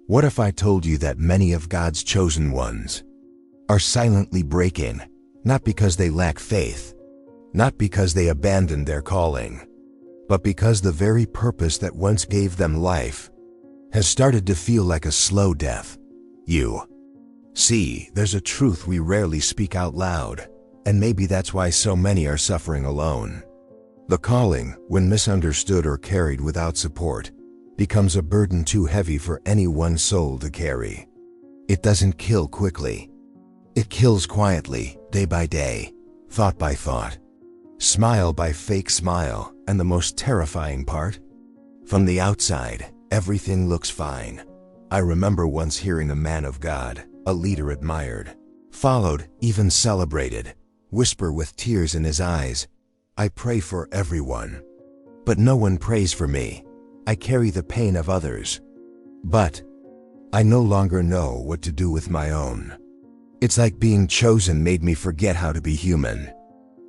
What if I told you that many of God's chosen ones are silently breaking, not because they lack faith, not because they abandoned their calling, but because the very purpose that once gave them life has started to feel like a slow death? You see, there's a truth we rarely speak out loud, and maybe that's why so many are suffering alone. The calling, when misunderstood or carried without support, becomes a burden too heavy for any one soul to carry. It doesn't kill quickly. It kills quietly, day by day, thought by thought, smile by fake smile, and the most terrifying part? From the outside, everything looks fine. I remember once hearing a man of God, a leader admired, followed, even celebrated, whisper with tears in his eyes, "I pray for everyone, but no one prays for me. I carry the pain of others, but I no longer know what to do with my own." It's like being chosen made me forget how to be human.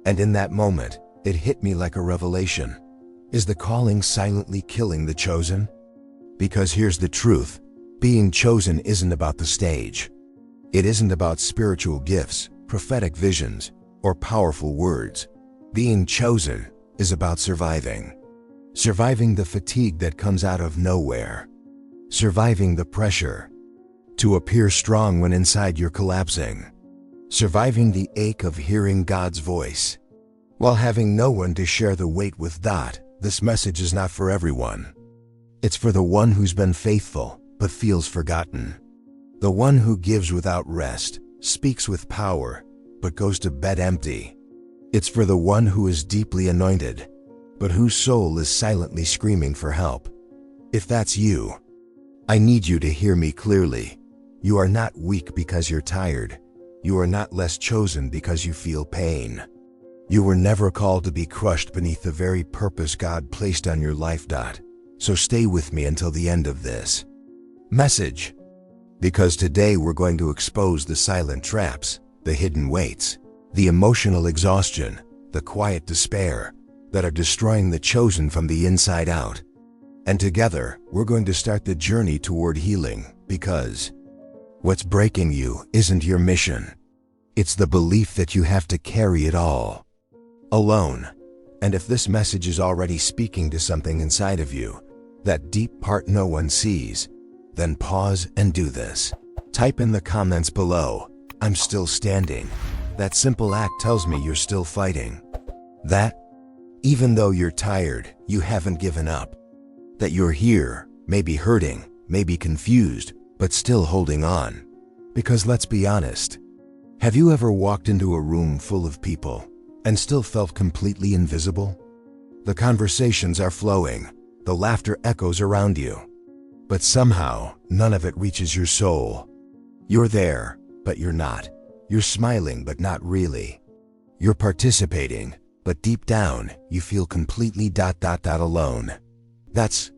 And in that moment, it hit me like a revelation. Is the calling silently killing the chosen? Because here's the truth. Being chosen isn't about the stage. It isn't about spiritual gifts, prophetic visions, or powerful words. Being chosen is about surviving. Surviving the fatigue that comes out of nowhere. Surviving the pressure to appear strong when inside you're collapsing. Surviving the ache of hearing God's voice while having no one to share the weight with. This message is not for everyone. It's for the one who's been faithful but feels forgotten. The one who gives without rest, speaks with power, but goes to bed empty. It's for the one who is deeply anointed, but whose soul is silently screaming for help. If that's you, I need you to hear me clearly. You are not weak because you're tired. You are not less chosen because you feel pain. You were never called to be crushed beneath the very purpose God placed on your life. So stay with me until the end of this message. Because today we're going to expose the silent traps, the hidden weights, the emotional exhaustion, the quiet despair that are destroying the chosen from the inside out. And together, we're going to start the journey toward healing, because what's breaking you isn't your mission. It's the belief that you have to carry it all alone. And if this message is already speaking to something inside of you, that deep part no one sees, then pause and do this. Type in the comments below, "I'm still standing." That simple act tells me you're still fighting. That, even though you're tired, you haven't given up. That you're here, maybe hurting, maybe confused, but still holding on. Because let's be honest, have you ever walked into a room full of people and still felt completely invisible? The conversations are flowing, the laughter echoes around you, but somehow none of it reaches your soul. You're there, but you're not. You're smiling, but not really. You're participating, but deep down, you feel completely alone. That's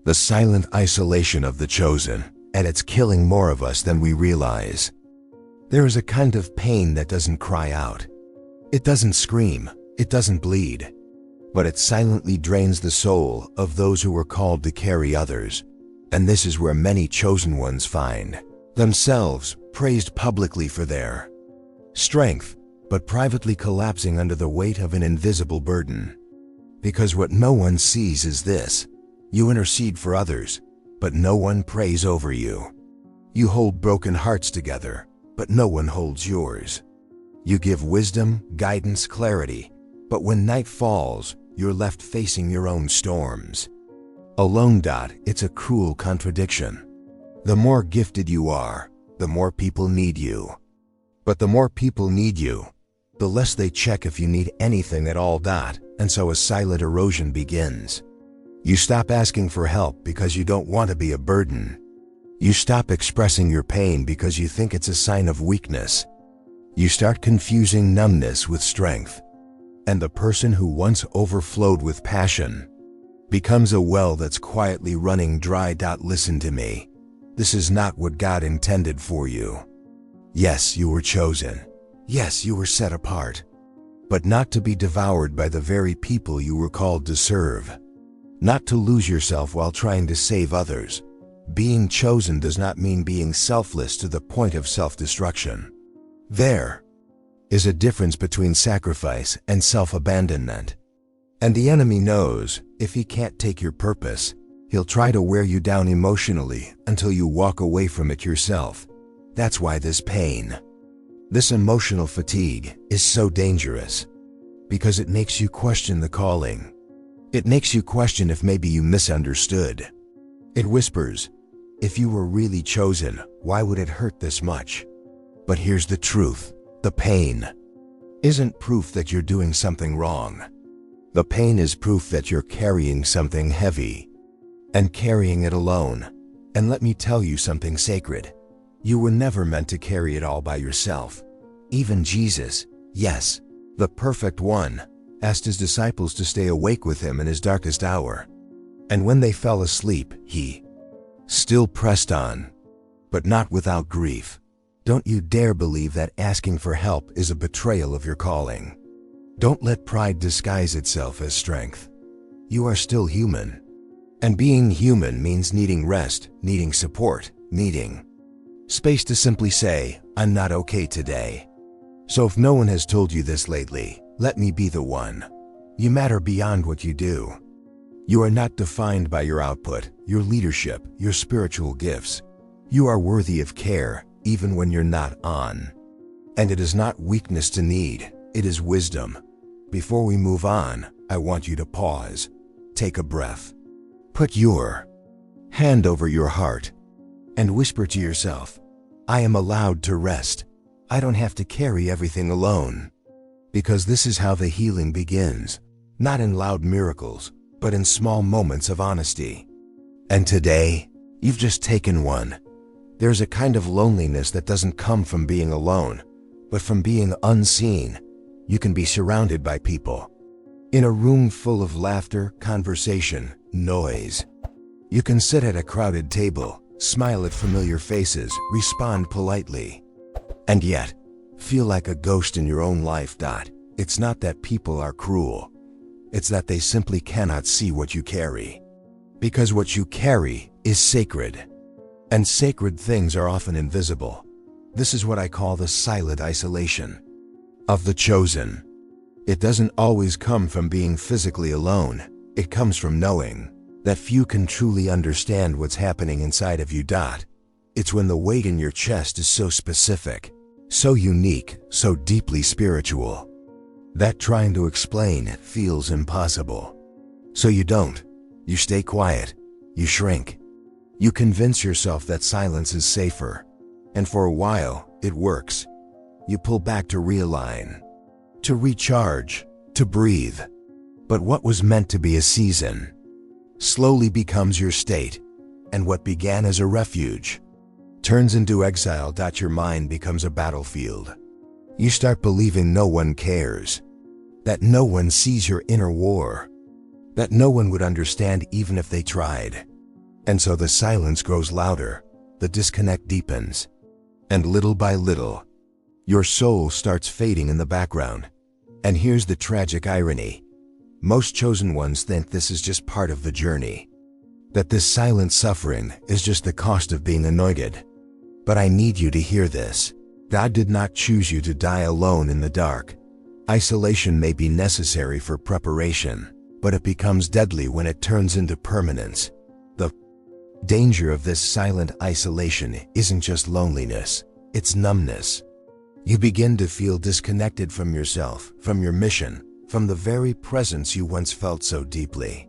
the silent isolation of the chosen, and it's killing more of us than we realize. There is a kind of pain that doesn't cry out. It doesn't scream, it doesn't bleed, but it silently drains the soul of those who were called to carry others. And this is where many chosen ones find themselves praised publicly for their strength, but privately collapsing under the weight of an invisible burden. Because what no one sees is this: you intercede for others, but no one prays over you. You hold broken hearts together, but no one holds yours. You give wisdom, guidance, clarity, but when night falls, you're left facing your own storms. Alone. It's a cruel contradiction. The more gifted you are, the more people need you. But the more people need you, the less they check if you need anything at all. And so a silent erosion begins. You stop asking for help because you don't want to be a burden. You stop expressing your pain because you think it's a sign of weakness. You start confusing numbness with strength. And the person who once overflowed with passion becomes a well that's quietly running dry. Listen to me. This is not what God intended for you. Yes, you were chosen. Yes, you were set apart. But not to be devoured by the very people you were called to serve. Not to lose yourself while trying to save others, Being chosen does not mean being selfless to the point of self-destruction. There is a difference between sacrifice and self-abandonment. And the enemy knows if he can't take your purpose, he'll try to wear you down emotionally until you walk away from it yourself. That's why this pain, this emotional fatigue, is so dangerous. Because it makes you question the calling. It makes you question if maybe you misunderstood. It whispers, if you were really chosen, why would it hurt this much? But here's the truth. The pain isn't proof that you're doing something wrong. The pain is proof that you're carrying something heavy. And carrying it alone. And let me tell you something sacred. You were never meant to carry it all by yourself. Even Jesus, yes, the perfect one, asked his disciples to stay awake with him in his darkest hour. And when they fell asleep, he still pressed on, but not without grief. Don't you dare believe that asking for help is a betrayal of your calling. Don't let pride disguise itself as strength. You are still human. And being human means needing rest, needing support, needing space to simply say, I'm not okay today. So if no one has told you this lately, let me be the one. You matter beyond what you do. You are not defined by your output, your leadership, your spiritual gifts. You are worthy of care, even when you're not on. And it is not weakness to need, it is wisdom. Before we move on, I want you to pause. Take a breath. Put your hand over your heart and whisper to yourself, I am allowed to rest. I don't have to carry everything alone. Because this is how the healing begins, not in loud miracles, but in small moments of honesty. And today, you've just taken one. There's a kind of loneliness that doesn't come from being alone, but from being unseen. You can be surrounded by people. In a room full of laughter, conversation, noise. You can sit at a crowded table, smile at familiar faces, respond politely. And yet, feel like a ghost in your own life. It's not that people are cruel. It's that they simply cannot see what you carry. Because what you carry is sacred. And sacred things are often invisible. This is what I call the silent isolation of the chosen. It doesn't always come from being physically alone. It comes from knowing that few can truly understand what's happening inside of you. It's when the weight in your chest is so specific, so unique, so deeply spiritual, that trying to explain it feels impossible. So you don't. You stay quiet. You shrink. You convince yourself that silence is safer. And for a while, it works. You pull back to realign, to recharge, to breathe. But what was meant to be a season slowly becomes your state, and what began as a refuge turns into exile. Your mind becomes a battlefield. You start believing no one cares, that no one sees your inner war, that no one would understand even if they tried. And so the silence grows louder, the disconnect deepens, and little by little, your soul starts fading in the background. And here's the tragic irony. Most chosen ones think this is just part of the journey, that this silent suffering is just the cost of being anointed. But I need you to hear this. God did not choose you to die alone in the dark. Isolation may be necessary for preparation, but it becomes deadly when it turns into permanence. The danger of this silent isolation isn't just loneliness, it's numbness. You begin to feel disconnected from yourself, from your mission, from the very presence you once felt so deeply.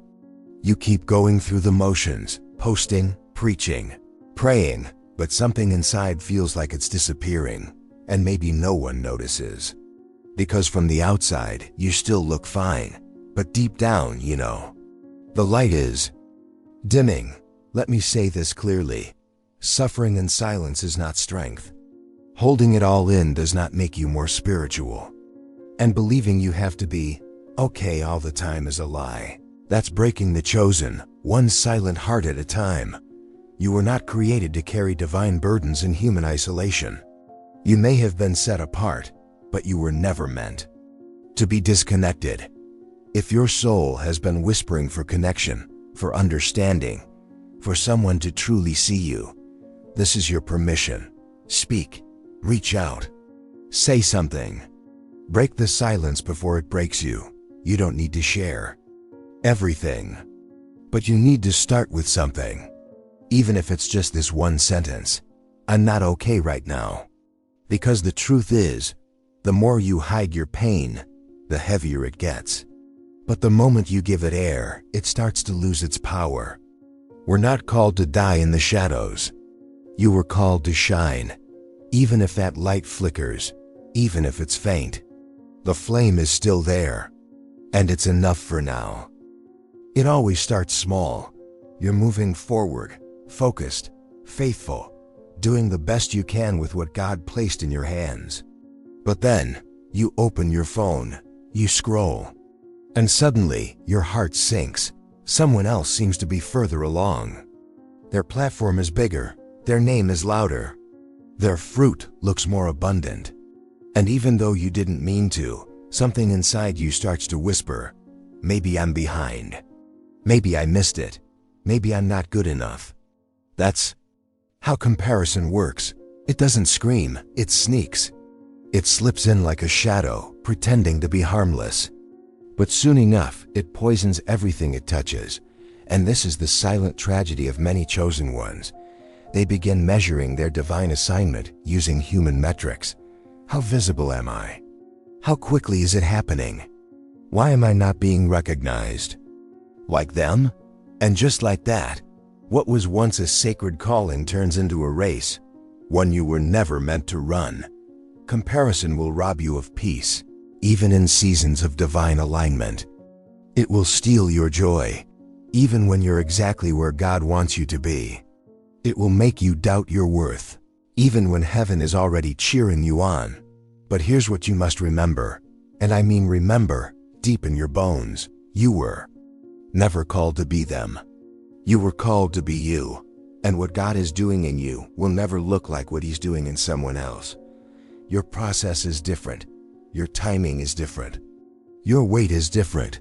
You keep going through the motions, posting, preaching, praying, but something inside feels like it's disappearing, and maybe no one notices. Because from the outside, you still look fine, but deep down, the light is dimming. Let me say this clearly. Suffering in silence is not strength. Holding it all in does not make you more spiritual. And believing you have to be okay all the time is a lie. That's breaking the chosen, one silent heart at a time. You were not created to carry divine burdens in human isolation. You may have been set apart, but you were never meant to be disconnected. If your soul has been whispering for connection, for understanding, for someone to truly see you. This is your permission. Speak. Reach out. Say something. Break the silence before it breaks you. You don't need to share everything, but you need to start with something. Even if it's just this one sentence, I'm not okay right now. Because the truth is, the more you hide your pain, the heavier it gets. But the moment you give it air, it starts to lose its power. We're not called to die in the shadows. You were called to shine. Even if that light flickers, even if it's faint, the flame is still there. And it's enough for now. It always starts small. You're moving forward, focused, faithful, doing the best you can with what God placed in your hands. But then, you open your phone, you scroll, and suddenly your heart sinks. Someone else seems to be further along. Their platform is bigger, their name is louder, their fruit looks more abundant. And even though you didn't mean to, something inside you starts to whisper, maybe I'm behind. Maybe I missed it. Maybe I'm not good enough. That's how comparison works. It doesn't scream, it sneaks. It slips in like a shadow, pretending to be harmless. But soon enough, it poisons everything it touches. And this is the silent tragedy of many chosen ones. They begin measuring their divine assignment using human metrics. How visible am I? How quickly is it happening? Why am I not being recognized? Like them? And just like that, what was once a sacred calling turns into a race, one you were never meant to run. Comparison will rob you of peace, even in seasons of divine alignment. It will steal your joy, even when you're exactly where God wants you to be. It will make you doubt your worth, even when heaven is already cheering you on. But here's what you must remember, and I mean remember, deep in your bones, you were never called to be them. You were called to be you, and what God is doing in you will never look like what He's doing in someone else. Your process is different. Your timing is different. Your weight is different.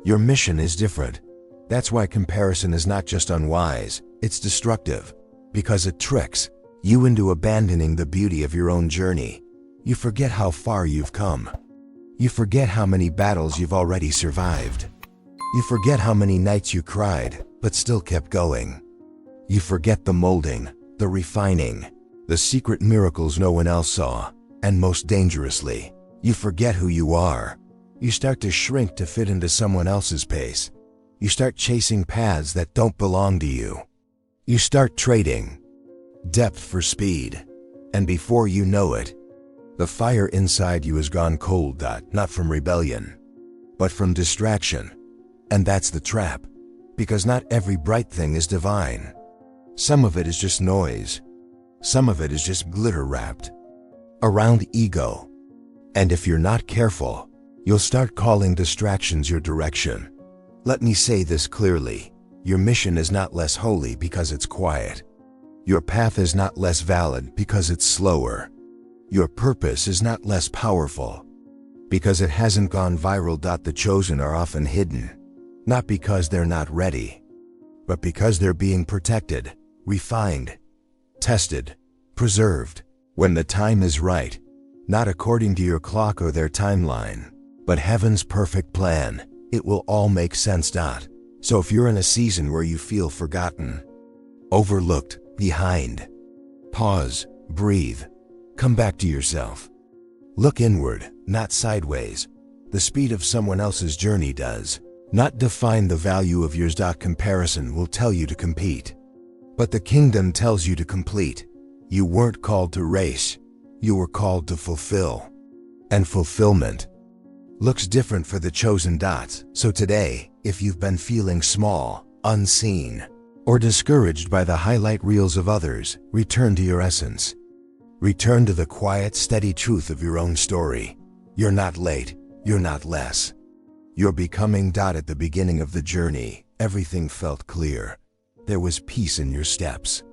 Your mission is different. That's why comparison is not just unwise, it's destructive, because it tricks you into abandoning the beauty of your own journey. You forget how far you've come. You forget how many battles you've already survived. You forget how many nights you cried, but still kept going. You forget the molding, the refining, the secret miracles no one else saw, and most dangerously, you forget who you are. You start to shrink to fit into someone else's pace. You start chasing paths that don't belong to you. You start trading depth for speed, and before you know it, the fire inside you has gone cold, not from rebellion, but from distraction. And that's the trap, because not every bright thing is divine. Some of it is just noise. Some of it is just glitter wrapped around ego. And if you're not careful, you'll start calling distractions your direction. Let me say this clearly. Your mission is not less holy because it's quiet. Your path is not less valid because it's slower. Your purpose is not less powerful because it hasn't gone viral. The chosen are often hidden, not because they're not ready, but because they're being protected, refined, tested, preserved. When the time is right, not according to your clock or their timeline, but heaven's perfect plan, it will all make sense. So if you're in a season where you feel forgotten, overlooked, behind, pause, breathe, come back to yourself. Look inward, not sideways. The speed of someone else's journey does not define the value of yours. Comparison will tell you to compete, but the kingdom tells you to complete. You weren't called to race, you were called to fulfill. And fulfillment looks different for the chosen. So today, if you've been feeling small, unseen, or discouraged by the highlight reels of others, return to your essence. Return to the quiet, steady truth of your own story. You're not late, you're not less. You're becoming. At the beginning of the journey, everything felt clear. There was peace in your steps,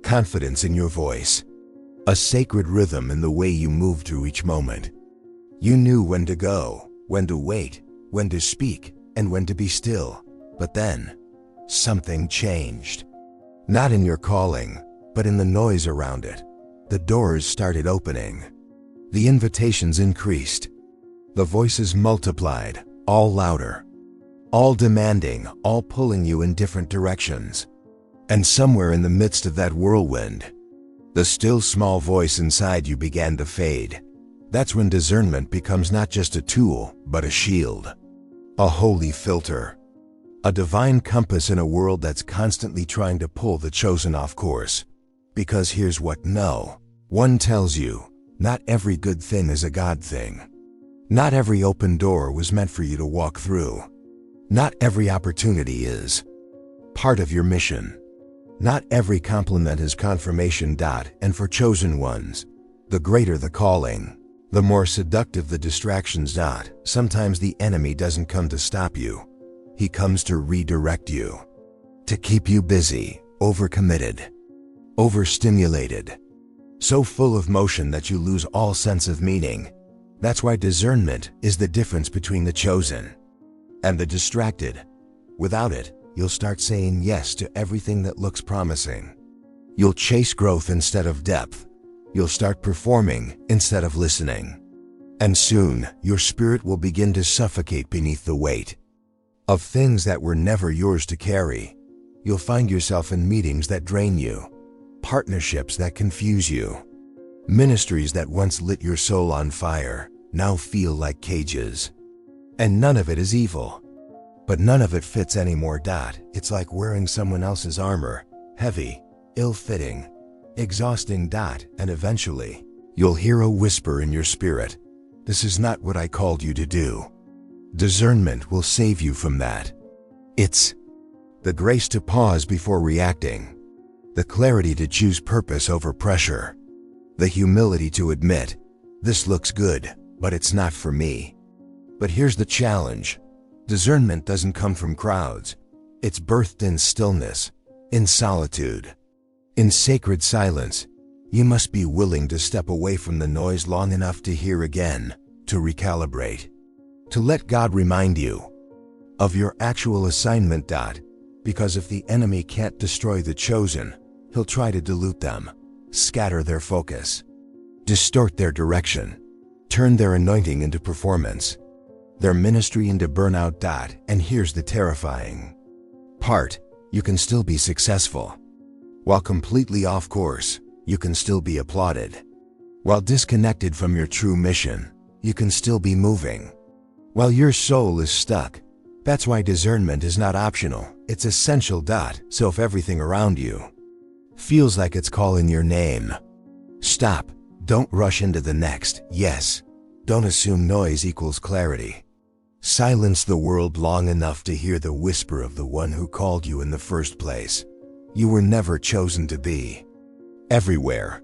confidence in your voice, a sacred rhythm in the way you moved through each moment. You knew when to go, when to wait, when to speak, and when to be still. But then, something changed. Not in your calling, but in the noise around it. The doors started opening. The invitations increased. The voices multiplied, all louder, all demanding, all pulling you in different directions. And somewhere in the midst of that whirlwind, the still small voice inside you began to fade. That's when discernment becomes not just a tool, but a shield, a holy filter, a divine compass in a world that's constantly trying to pull the chosen off course. Because here's what one tells you: not every good thing is a God thing. Not every open door was meant for you to walk through. Not every opportunity is part of your mission. Not every compliment is confirmation. And for chosen ones, the greater the calling, the more seductive the distractions. Sometimes the enemy doesn't come to stop you. He comes to redirect you, to keep you busy, overcommitted, overstimulated, so full of motion that you lose all sense of meaning. That's why discernment is the difference between the chosen and the distracted. Without it, you'll start saying yes to everything that looks promising. You'll chase growth instead of depth. You'll start performing instead of listening. And soon, your spirit will begin to suffocate beneath the weight of things that were never yours to carry. You'll find yourself in meetings that drain you, partnerships that confuse you, ministries that once lit your soul on fire now feel like cages. And none of it is evil, but none of it fits anymore. It's like wearing someone else's armor, heavy, ill-fitting, exhausting. And eventually, you'll hear a whisper in your spirit: "This is not what I called you to do." Discernment will save you from that. It's the grace to pause before reacting, the clarity to choose purpose over pressure, the humility to admit, "This looks good, but it's not for me." But here's the challenge: discernment doesn't come from crowds. It's birthed in stillness, in solitude, in sacred silence. You must be willing to step away from the noise long enough to hear again, to recalibrate, to let God remind you of your actual assignment. Because if the enemy can't destroy the chosen, he'll try to dilute them, scatter their focus, distort their direction, turn their anointing into performance, their ministry into burnout. And here's the terrifying part: you can still be successful. While completely off course, you can still be applauded. While disconnected from your true mission, you can still be moving. While your soul is stuck, that's why discernment is not optional, it's essential. So if everything around you feels like it's calling your name, stop. Don't rush into the next yes. Don't assume noise equals clarity. Silence the world long enough to hear the whisper of the one who called you in the first place. You were never chosen to be everywhere.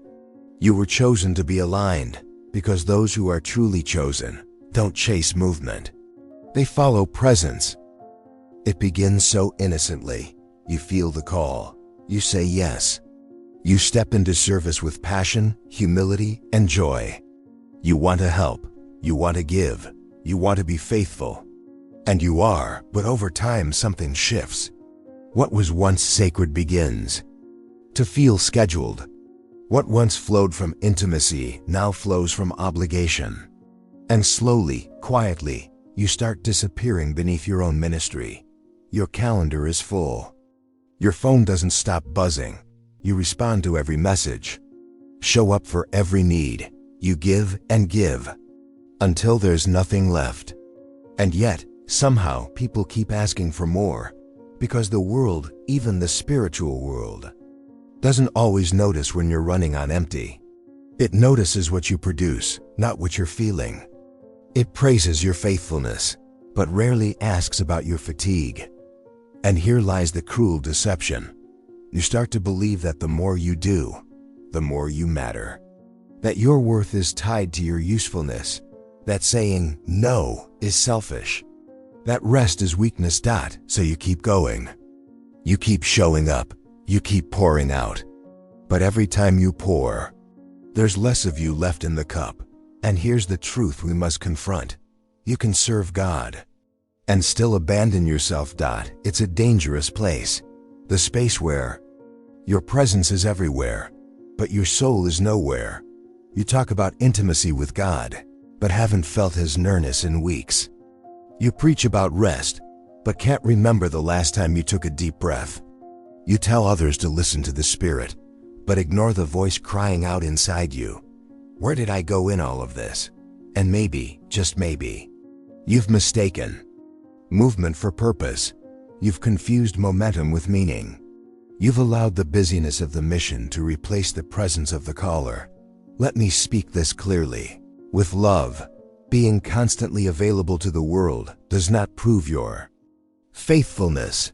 You were chosen to be aligned, because those who are truly chosen don't chase movement. They follow presence. It begins so innocently. You feel the call. You say yes. You step into service with passion, humility, and joy. You want to help. You want to give. You want to be faithful. And you are, but over time something shifts. What was once sacred begins to feel scheduled. What once flowed from intimacy now flows from obligation. And slowly, quietly, you start disappearing beneath your own ministry. Your calendar is full. Your phone doesn't stop buzzing. You respond to every message. Show up for every need. You give and give until there's nothing left. And yet, somehow, people keep asking for more, because the world, even the spiritual world, doesn't always notice when you're running on empty. It notices what you produce, not what you're feeling. It praises your faithfulness, but rarely asks about your fatigue. And here lies the cruel deception. You start to believe that the more you do, the more you matter. That your worth is tied to your usefulness. That saying no is selfish. That rest is weakness. So you keep going. You keep showing up. You keep pouring out. But every time you pour, there's less of you left in the cup. And here's the truth we must confront. You can serve God and still abandon yourself. It's a dangerous place. The space where Your presence is everywhere, but your soul is nowhere. You talk about intimacy with God, but haven't felt His nearness in weeks. You preach about rest, but can't remember the last time you took a deep breath. You tell others to listen to the Spirit, but ignore the voice crying out inside you. Where did I go in all of this? And maybe, just maybe, you've mistaken movement for purpose. You've confused momentum with meaning. You've allowed the busyness of the mission to replace the presence of the caller. Let me speak this clearly. With love, being constantly available to the world does not prove your faithfulness.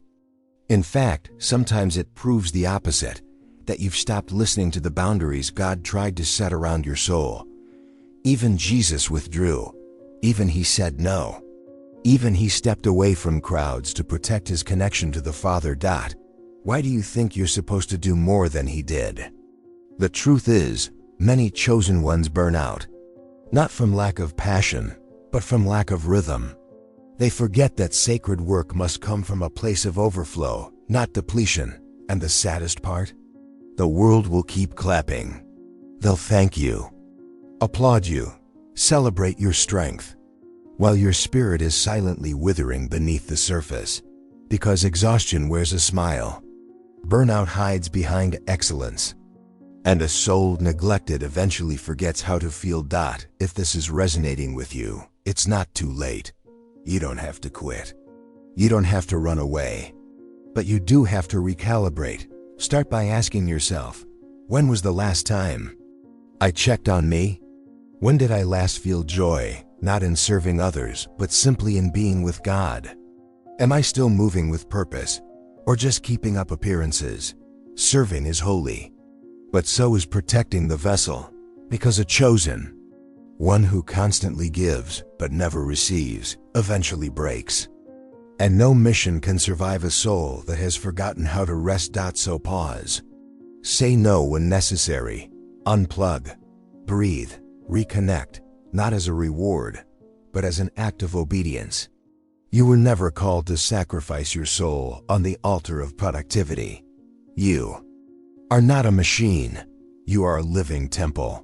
In fact, sometimes it proves the opposite, that you've stopped listening to the boundaries God tried to set around your soul. Even Jesus withdrew. Even He said no. Even He stepped away from crowds to protect His connection to the Father. Why do you think you're supposed to do more than He did? The truth is, many chosen ones burn out. Not from lack of passion, but from lack of rhythm. They forget that sacred work must come from a place of overflow, not depletion. And the saddest part? The world will keep clapping. They'll thank you, applaud you, celebrate your strength, while your spirit is silently withering beneath the surface, because exhaustion wears a smile. Burnout hides behind excellence, and a soul neglected eventually forgets how to feel. If this is resonating with you, it's not too late. You don't have to quit. You don't have to run away. But you do have to recalibrate. Start by asking yourself, when was the last time I checked on me? When did I last feel joy, not in serving others, but simply in being with God? Am I still moving with purpose, or just keeping up appearances? Serving is holy, but so is protecting the vessel, because a chosen one who constantly gives but never receives eventually breaks. And no mission can survive a soul that has forgotten how to rest. So pause. Say no when necessary. Unplug. Breathe. Reconnect, not as a reward, but as an act of obedience. You were never called to sacrifice your soul on the altar of productivity. You are not a machine. You are a living temple.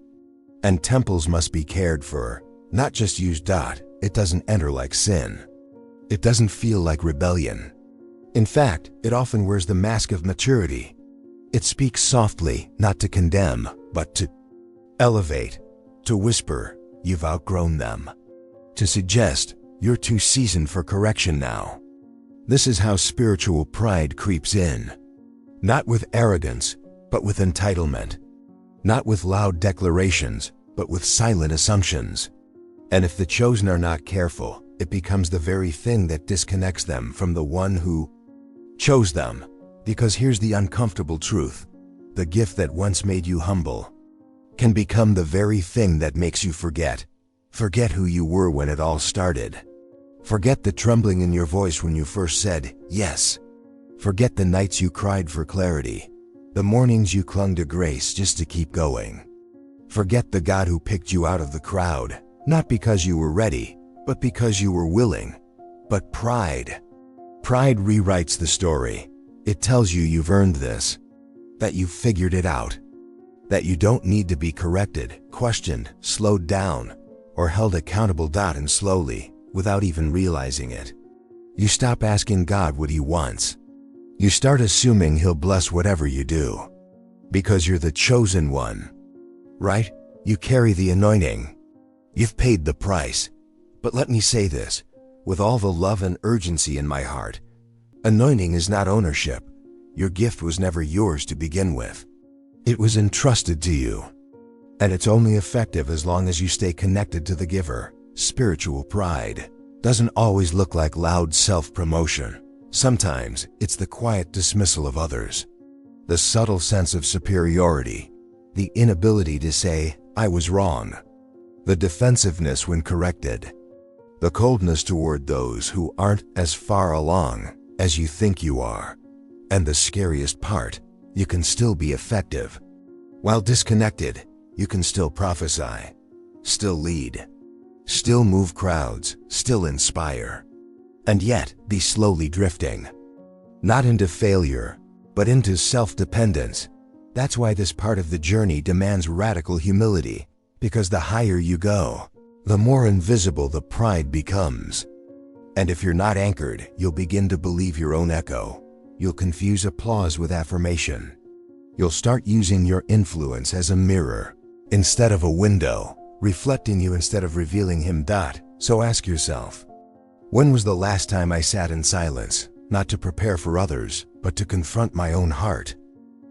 And temples must be cared for, not just used. It doesn't enter like sin. It doesn't feel like rebellion. In fact, it often wears the mask of maturity. It speaks softly, not to condemn, but to elevate, to whisper, you've outgrown them, to suggest, you're too seasoned for correction now. This is how spiritual pride creeps in. Not with arrogance, but with entitlement. Not with loud declarations, but with silent assumptions. And if the chosen are not careful, it becomes the very thing that disconnects them from the one who chose them. Because here's the uncomfortable truth. The gift that once made you humble can become the very thing that makes you forget. Forget who you were when it all started. Forget the trembling in your voice when you first said yes. Forget the nights you cried for clarity, the mornings you clung to grace just to keep going. Forget the God who picked you out of the crowd, not because you were ready, but because you were willing. But pride rewrites the story. It tells you you've earned this, that you've figured it out, that you don't need to be corrected, questioned, slowed down, or held accountable. And slowly, without even realizing it, you stop asking God what He wants. You start assuming He'll bless whatever you do. Because you're the chosen one, right? You carry the anointing. You've paid the price. But let me say this, with all the love and urgency in my heart, anointing is not ownership. Your gift was never yours to begin with. It was entrusted to you. And it's only effective as long as you stay connected to the giver. Spiritual pride doesn't always look like loud self-promotion. Sometimes it's the quiet dismissal of others, the subtle sense of superiority, the inability to say, I was wrong, the defensiveness when corrected, the coldness toward those who aren't as far along as you think you are. And the scariest part, you can still be effective. While disconnected, you can still prophesy, still lead, still move crowds, still inspire, and yet be slowly drifting, not into failure, but but into self-dependence. That's why this part of the journey demands radical humility, because the higher you go, the more invisible the pride becomes. And if you're not anchored, you'll begin to believe your own echo. You'll confuse applause with affirmation. You'll start using your influence as a mirror instead of a window, reflecting you instead of revealing him. So ask yourself, when was the last time I sat in silence, not to prepare for others, but to confront my own heart?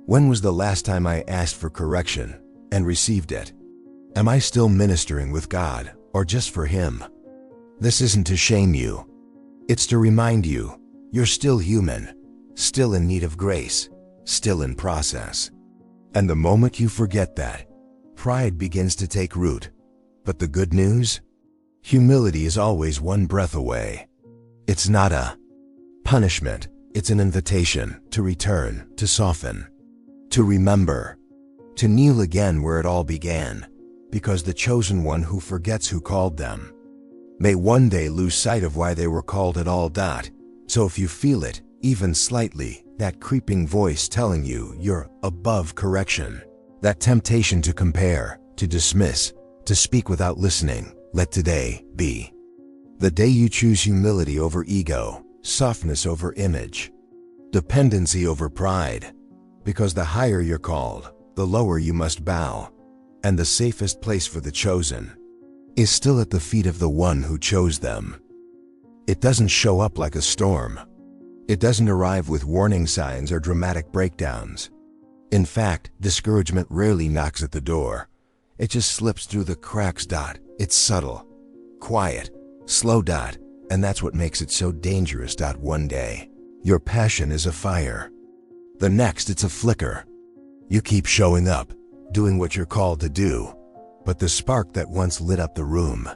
When was the last time I asked for correction and received it? Am I still ministering with God, or just for Him? This isn't to shame you. It's to remind you, you're still human, still in need of grace, still in process. And the moment you forget that, pride begins to take root. But the good news? Humility is always one breath away. It's not a punishment, it's an invitation to return, to soften, to remember, to kneel again where it all began, because the chosen one who forgets who called them may one day lose sight of why they were called at all. So if you feel it, even slightly, that creeping voice telling you you're above correction, that temptation to compare, to dismiss, to speak without listening, let today be the day you choose humility over ego, softness over image, dependency over pride. Because the higher you're called, the lower you must bow, and the safest place for the chosen is still at the feet of the one who chose them. It doesn't show up like a storm. It doesn't arrive with warning signs or dramatic breakdowns. In fact, discouragement rarely knocks at the door. It just slips through the cracks. It's subtle, quiet, slow. And that's what makes it so dangerous. One day, your passion is a fire. The next, it's a flicker. You keep showing up, doing what you're called to do, but the spark that once lit up the room,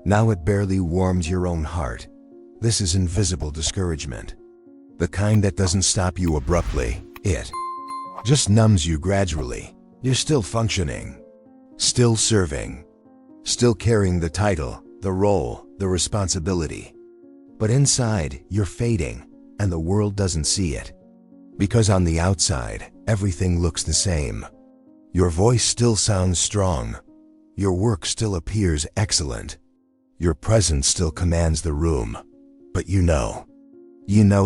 now it barely warms your own heart. This is invisible discouragement. The kind that doesn't stop you abruptly. It just numbs you gradually. You're still functioning, still serving, still carrying the title, the role, the responsibility. But inside, you're fading, and the world doesn't see it. Because on the outside, everything looks the same. Your voice still sounds strong. Your work still appears excellent. Your presence still commands the room. But you know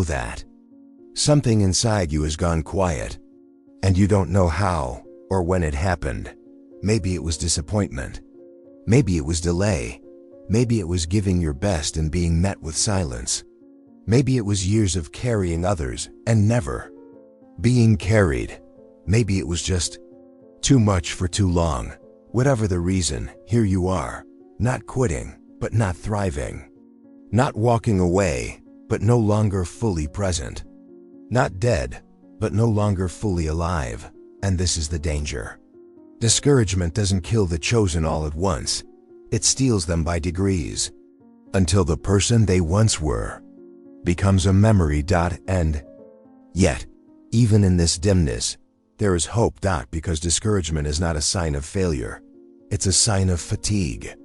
that something inside you has gone quiet, and you don't know how or when it happened. Maybe it was disappointment. Maybe it was delay. Maybe it was giving your best and being met with silence. Maybe it was years of carrying others and never being carried. Maybe it was just too much for too long. Whatever the reason, here you are, not quitting, but not thriving. Not walking away, but no longer fully present. Not dead, but no longer fully alive. And this is the danger. Discouragement doesn't kill the chosen all at once. It steals them by degrees, until the person they once were becomes a memory. And yet, even in this dimness, there is hope. Because discouragement is not a sign of failure. It's a sign of fatigue.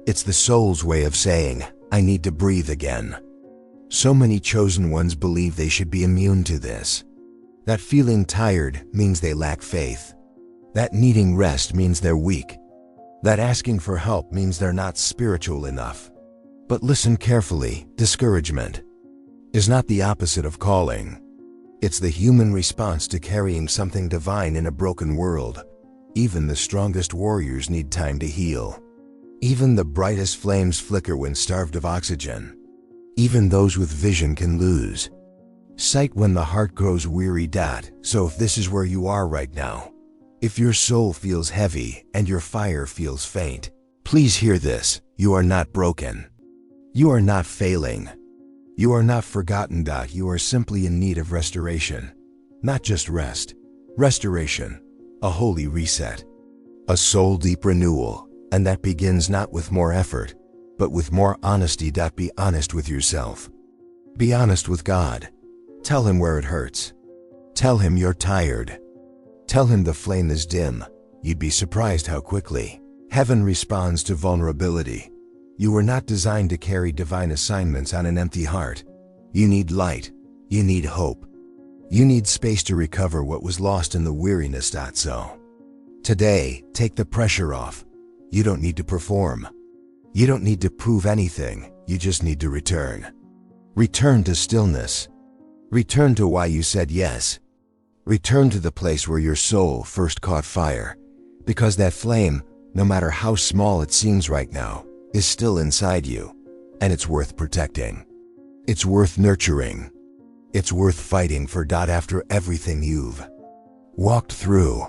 It's the soul's way of saying, I need to breathe again. So many chosen ones believe they should be immune to this. That feeling tired means they lack faith. That needing rest means they're weak. That asking for help means they're not spiritual enough. But listen carefully, discouragement is not the opposite of calling. It's the human response to carrying something divine in a broken world. Even the strongest warriors need time to heal. Even the brightest flames flicker when starved of oxygen. Even those with vision can lose sight when the heart grows weary. So if this is where you are right now, if your soul feels heavy and your fire feels faint, please hear this. You are not broken. You are not failing. You are not forgotten. You are simply in need of restoration. Not just rest. Restoration. A holy reset. A soul-deep renewal. And that begins not with more effort, but with more honesty. Be honest with yourself. Be honest with God. Tell Him where it hurts. Tell Him you're tired. Tell Him the flame is dim. You'd be surprised how quickly heaven responds to vulnerability. You were not designed to carry divine assignments on an empty heart. You need light. You need hope. You need space to recover what was lost in the weariness. So, today, take the pressure off. You don't need to perform. You don't need to prove anything. You just need to return. Return to stillness. Return to why you said yes. Return to the place where your soul first caught fire. Because that flame, no matter how small it seems right now, is still inside you. And it's worth protecting. It's worth nurturing. It's worth fighting for. After everything you've walked through,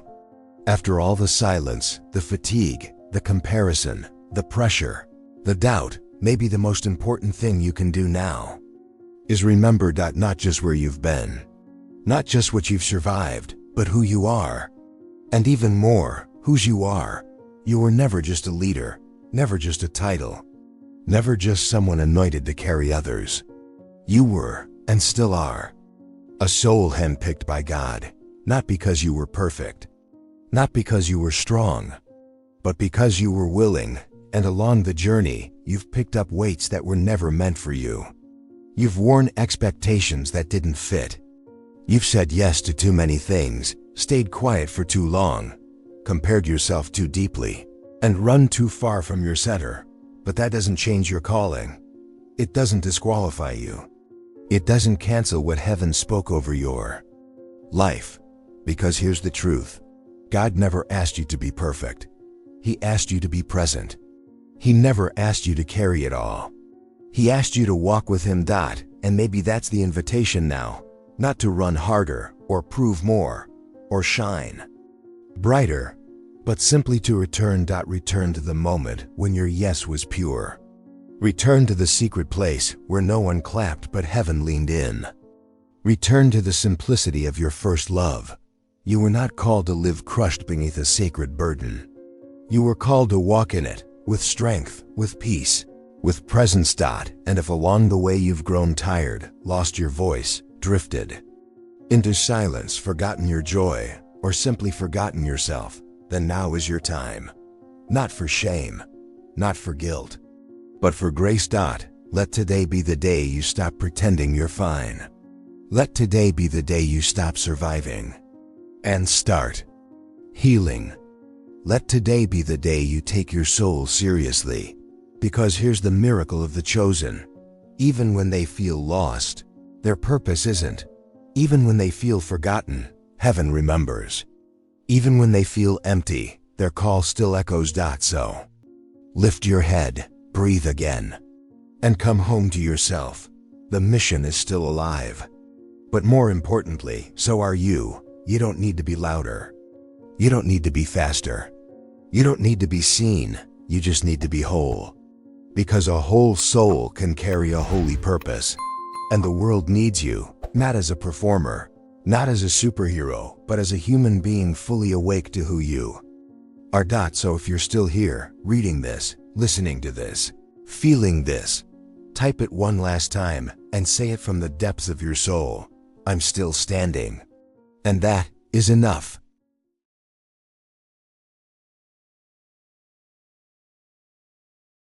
after all the silence, the fatigue, the comparison, the pressure, the doubt, maybe the most important thing you can do now is remember. Not just where you've been, not just what you've survived, but who you are. And even more, whose you are. You were never just a leader, never just a title, never just someone anointed to carry others. You were, and still are, a soul handpicked by God, not because you were perfect, not because you were strong, but because you were willing, and along the journey, you've picked up weights that were never meant for you. You've worn expectations that didn't fit. You've said yes to too many things, stayed quiet for too long, compared yourself too deeply, and run too far from your center. But that doesn't change your calling. It doesn't disqualify you. It doesn't cancel what heaven spoke over your life. Because here's the truth. God never asked you to be perfect. He asked you to be present. He never asked you to carry it all. He asked you to walk with Him. And maybe that's the invitation now. Not to run harder, or prove more, or shine brighter, but simply to return. Return to the moment when your yes was pure. Return to the secret place where no one clapped but heaven leaned in. Return to the simplicity of your first love. You were not called to live crushed beneath a sacred burden. You were called to walk in it, with strength, with peace, with presence. And if along the way you've grown tired, lost your voice, drifted into silence, forgotten your joy, or simply forgotten yourself, then now is your time. Not for shame, not for guilt, but for grace. Let today be the day you stop pretending you're fine. Let today be the day you stop surviving and start healing. Let today be the day you take your soul seriously. Because here's the miracle of the chosen. Even when they feel lost, their purpose isn't. Even when they feel forgotten, heaven remembers. Even when they feel empty, their call still echoes. So, lift your head, breathe again, and come home to yourself. The mission is still alive. But more importantly, so are you. You don't need to be louder. You don't need to be faster. You don't need to be seen. You just need to be whole. Because a whole soul can carry a holy purpose. And the world needs you, not as a performer, not as a superhero, but as a human being fully awake to who you are. So if you're still here, reading this, listening to this, feeling this, type it one last time and say it from the depths of your soul. I'm still standing. And that is enough.